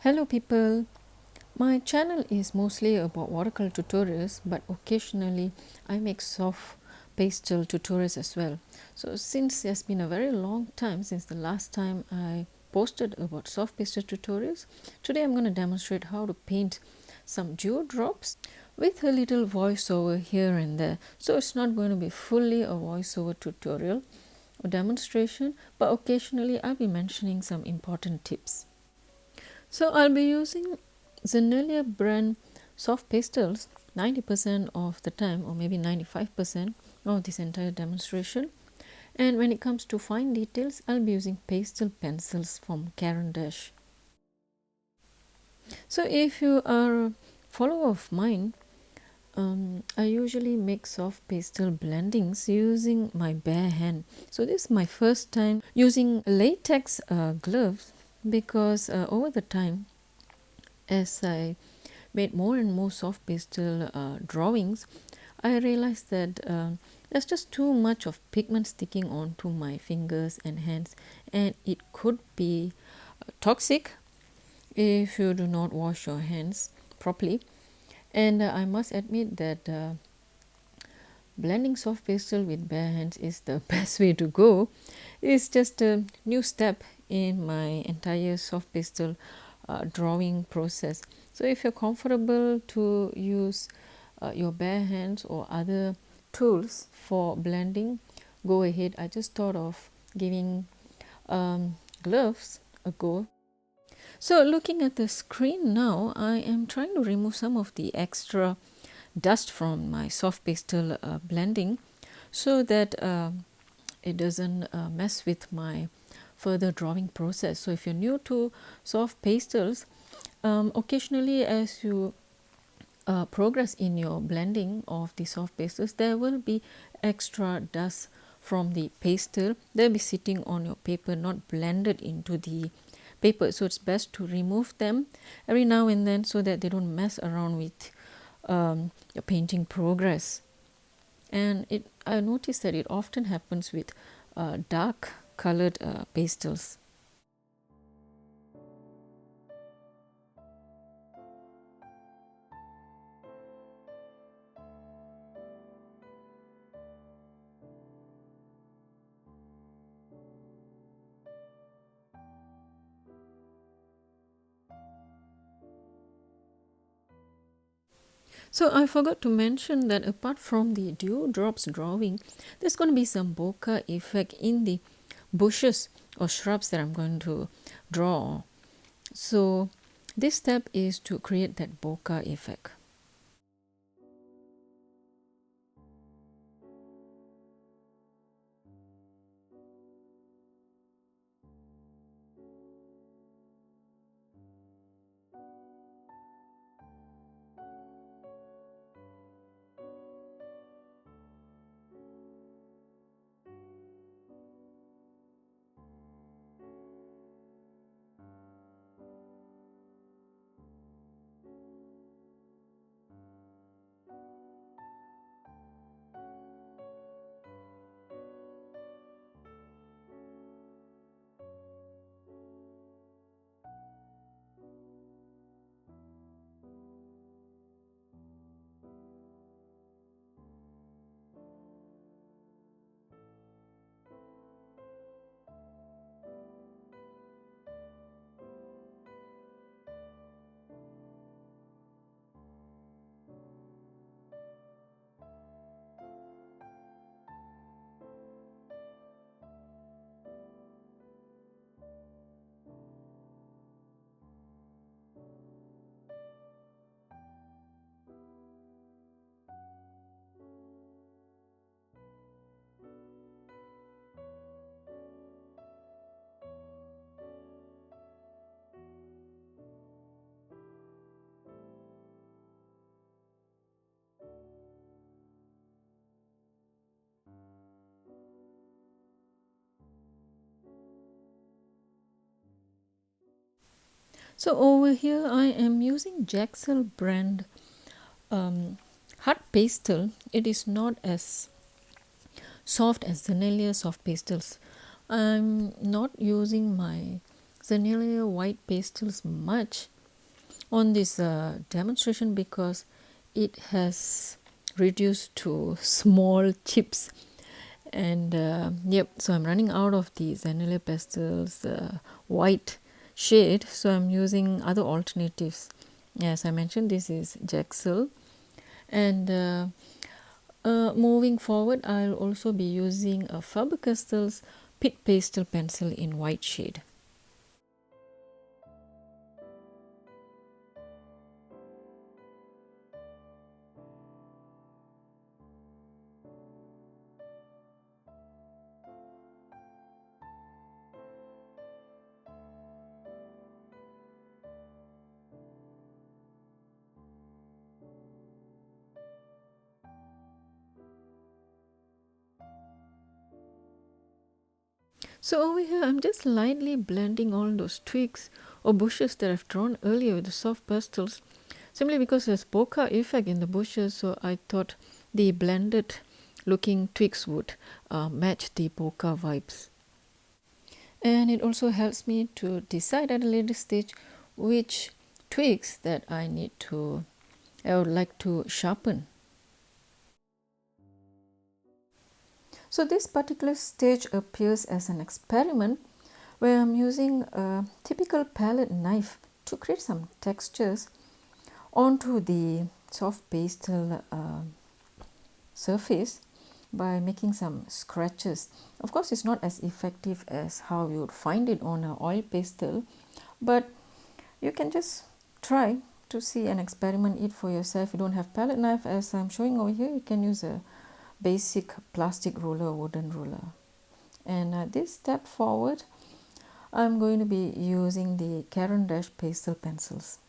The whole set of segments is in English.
Hello people, my channel is mostly about watercolor tutorials, but occasionally I make soft pastel tutorials as well. So since it's been a very long time since the last time I posted about soft pastel tutorials, today I'm going to demonstrate how to paint some dewdrops with a little voiceover here and there. So it's not going to be fully a voiceover tutorial or demonstration, but occasionally I'll be mentioning some important tips. So I'll be using Sennelier brand soft pastels 90% of the time, or maybe 95% of this entire demonstration. And when it comes to fine details, I'll be using pastel pencils from Caran. So if you are a follower of mine, I usually make soft pastel blendings using my bare hand. So this is my first time using latex gloves because over the time, as I made more and more soft pastel drawings, I realized that there's just too much of pigment sticking onto my fingers and hands, and it could be toxic if you do not wash your hands properly. And I must admit that blending soft pastel with bare hands is the best way to go. It's just a new step in my entire soft pastel drawing process. So if you're comfortable to use your bare hands or other tools for blending, go ahead. I just thought of giving gloves a go. So looking at the screen now, I am trying to remove some of the extra dust from my soft pastel blending so that it doesn't mess with my further drawing process. So if you're new to soft pastels, occasionally as you progress in your blending of the soft pastels, there will be extra dust from the pastel. They'll be sitting on your paper, not blended into the paper. So it's best to remove them every now and then so that they don't mess around with your painting progress. And I noticed that it often happens with dark colored pastels. So I forgot to mention that apart from the dewdrops drawing, there's going to be some bokeh effect in the bushes or shrubs that I'm going to draw. So this step is to create that bokeh effect. So over here I am using Jaxel brand hard pastel. It is not as soft as Sennelier soft pastels. I'm not using my Sennelier white pastels much on this demonstration because it has reduced to small chips. And yep, so I'm running out of the Sennelier pastels white shade, so I'm using other alternatives. As I mentioned, this is Jaxel. And moving forward, I'll also be using a Faber Castell's Pitt pastel pencil in white shade. So over here, I'm just lightly blending all those twigs or bushes that I've drawn earlier with the soft pastels, simply because there's bokeh effect in the bushes, so I thought the blended looking twigs would match the bokeh vibes. And it also helps me to decide at a later stage which twigs that I would like to sharpen. So this particular stage appears as an experiment where I'm using a typical palette knife to create some textures onto the soft pastel surface by making some scratches. Of course, it's not as effective as how you would find it on an oil pastel, but you can just try to see and experiment it for yourself. If you don't have palette knife, as I'm showing over here, you can use a basic plastic ruler or wooden ruler. And this step forward, I'm going to be using the Caran pastel pencils.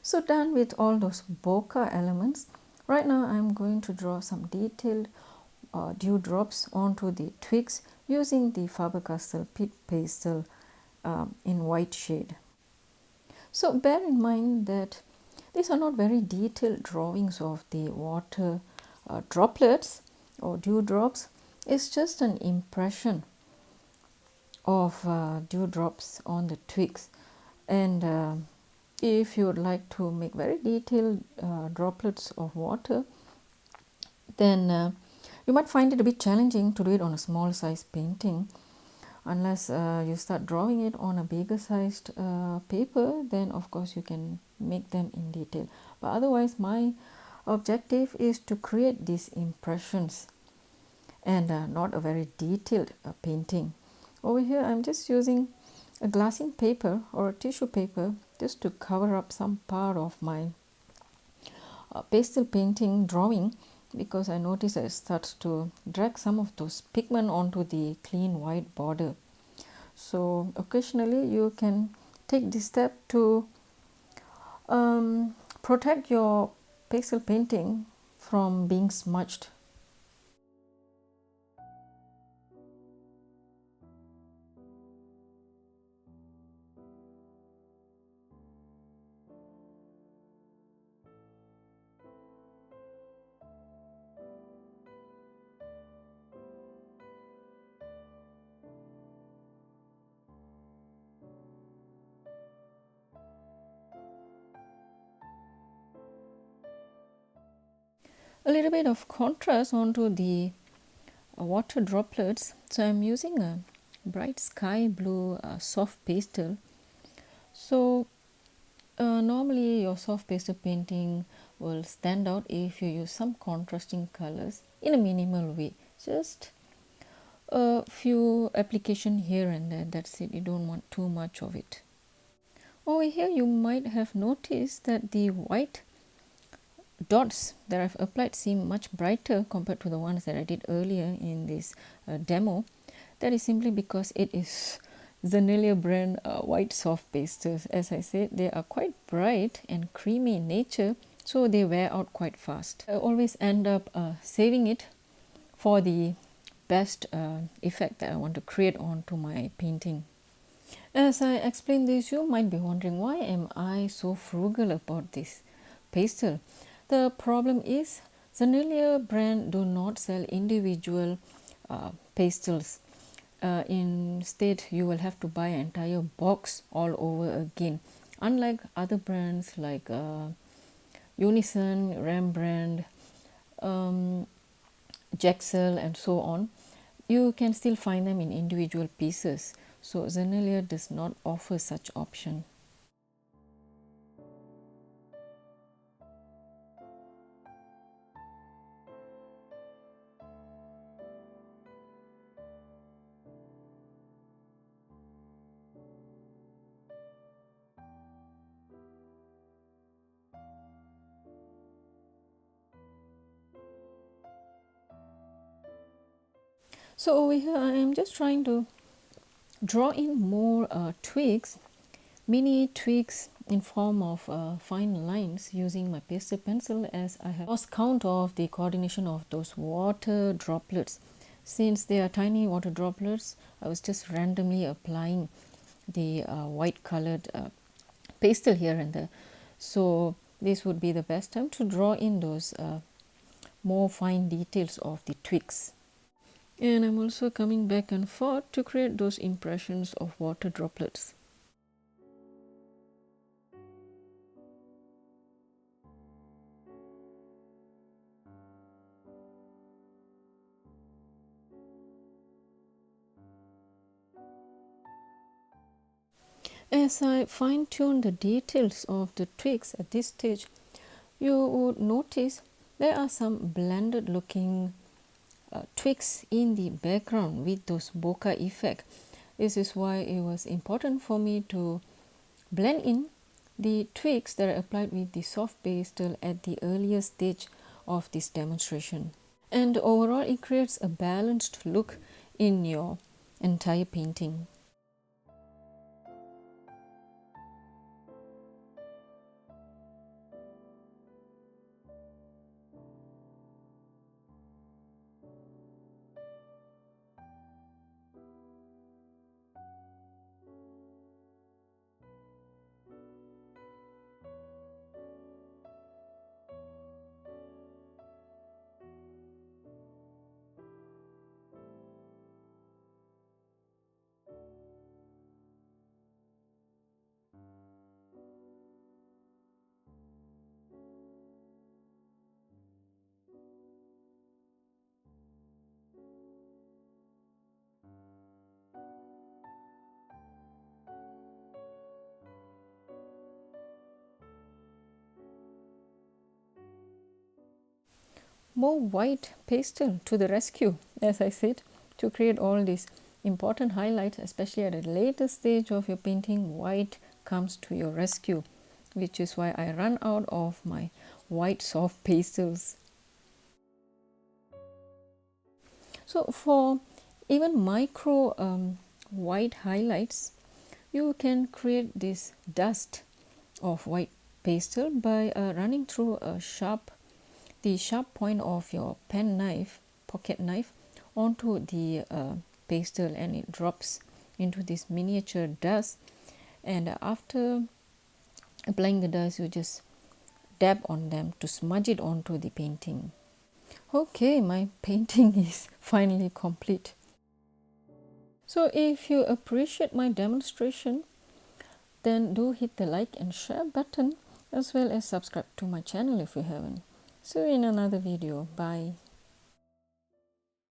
So done with all those bokeh elements. Right now I'm going to draw some detailed dewdrops onto the twigs using the Faber-Castell Pitt pastel in white shade. So bear in mind that these are not very detailed drawings of the water droplets or dewdrops. It's just an impression of dewdrops on the twigs. And if you would like to make very detailed droplets of water, then you might find it a bit challenging to do it on a small size painting. Unless you start drawing it on a bigger sized paper, then of course you can make them in detail. But otherwise, my objective is to create these impressions and not a very detailed painting. Over here I'm just using a glassine paper or a tissue paper just to cover up some part of my pastel painting drawing, because I notice it starts to drag some of those pigment onto the clean white border. So occasionally you can take this step to protect your pastel painting from being smudged. A little bit of contrast onto the water droplets. So I'm using a bright sky blue soft pastel. So normally your soft pastel painting will stand out if you use some contrasting colors in a minimal way. Just a few application here and there, that's it. You don't want too much of it. Over here you might have noticed that the white dots that I've applied seem much brighter compared to the ones that I did earlier in this demo. That is simply because it is Sennelier brand white soft pastels. As I said, they are quite bright and creamy in nature, so they wear out quite fast. I always end up saving it for the best effect that I want to create onto my painting. As I explain this, you might be wondering, why am I so frugal about this pastel? The problem is Sennelier brand do not sell individual pastels. Instead, you will have to buy an entire box all over again. Unlike other brands like Unison, Rembrandt, Jaxel and so on, you can still find them in individual pieces. So Sennelier does not offer such option. So over here I am just trying to draw in more twigs, mini twigs in form of fine lines using my pastel pencil, as I have lost count of the coordination of those water droplets. Since they are tiny water droplets, I was just randomly applying the white colored pastel here and there. So this would be the best time to draw in those more fine details of the twigs. And I'm also coming back and forth to create those impressions of water droplets. As I fine-tune the details of the twigs at this stage, you would notice there are some blended looking twigs in the background with those bokeh effect. This is why it was important for me to blend in the twigs that I applied with the soft pastel at the earlier stage of this demonstration. And overall it creates a balanced look in your entire painting. More white pastel to the rescue, as I said, to create all these important highlights, especially at a later stage of your painting. White comes to your rescue, which is why I run out of my white soft pastels. So for even micro white white highlights, you can create this dust of white pastel by running through the sharp point of your pen knife, pocket knife, onto the pastel, and it drops into this miniature dust. And after applying the dust, you just dab on them to smudge it onto the painting. Okay, my painting is finally complete. So if you appreciate my demonstration, then do hit the like and share button, as well as subscribe to my channel if you haven't. See you in another video. Bye.